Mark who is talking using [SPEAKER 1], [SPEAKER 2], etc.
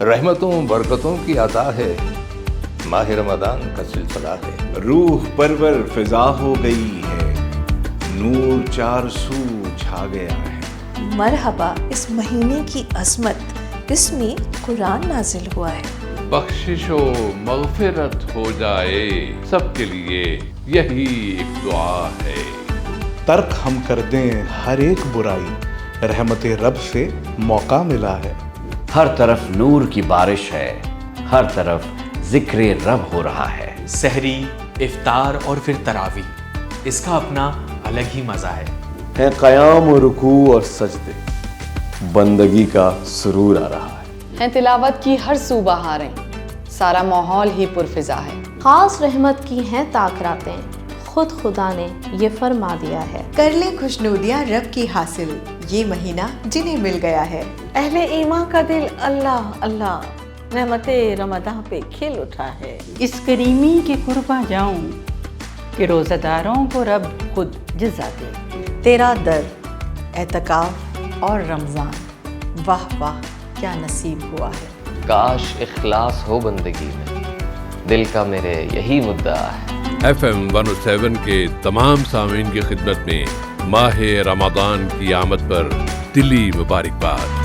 [SPEAKER 1] رحمتوں برکتوں کی عطا ہے، ماہ رمضان کا سلسلہ ہے۔
[SPEAKER 2] روح پرور فضا ہو گئی ہے، نور چار سو چھا گیا ہے۔
[SPEAKER 3] مرحبا اس مہینے کی عظمت، اس میں قرآن نازل ہوا ہے۔
[SPEAKER 4] بخشش و مغفرت ہو جائے سب کے لیے، یہی ایک دعا ہے۔
[SPEAKER 2] ترک ہم کر دیں ہر ایک برائی، رحمت رب سے موقع ملا ہے۔
[SPEAKER 5] ہر طرف نور کی بارش ہے، ہر طرف ذکر رب ہو رہا ہے۔
[SPEAKER 6] سحری، افطار اور پھر تراویح، اس کا اپنا الگ ہی مزہ ہے
[SPEAKER 7] قیام و رکوع اور سجدے، بندگی کا سرور آ رہا ہے
[SPEAKER 8] تلاوت کی ہر سو بہاریں، سارا ماحول ہی پرفضا ہے۔
[SPEAKER 9] خاص رحمت کی ہیں طاق راتیں، خود خدا نے یہ فرما دیا ہے۔
[SPEAKER 3] کر لیں خوشنودیاں رب کی حاصل، یہ مہینہ جنہیں مل گیا ہے۔
[SPEAKER 10] اہل ایمان کا دل اللہ اللہ رحمت رمضان پہ کھل اٹھا ہے۔ اس کریمی کے قرباں جاؤں کہ روزہ داروں کو رب خود جزا دے۔
[SPEAKER 3] تیرا در، اعتکاف اور رمضان، واہ واہ کیا نصیب ہوا ہے۔
[SPEAKER 11] کاش اخلاص ہو بندگی میں، دل کا میرے یہی مدعا ہے۔
[SPEAKER 4] FM 107 کے تمام سامعین کی خدمت میں ماہ رمضان کی آمد پر دلی مبارکباد۔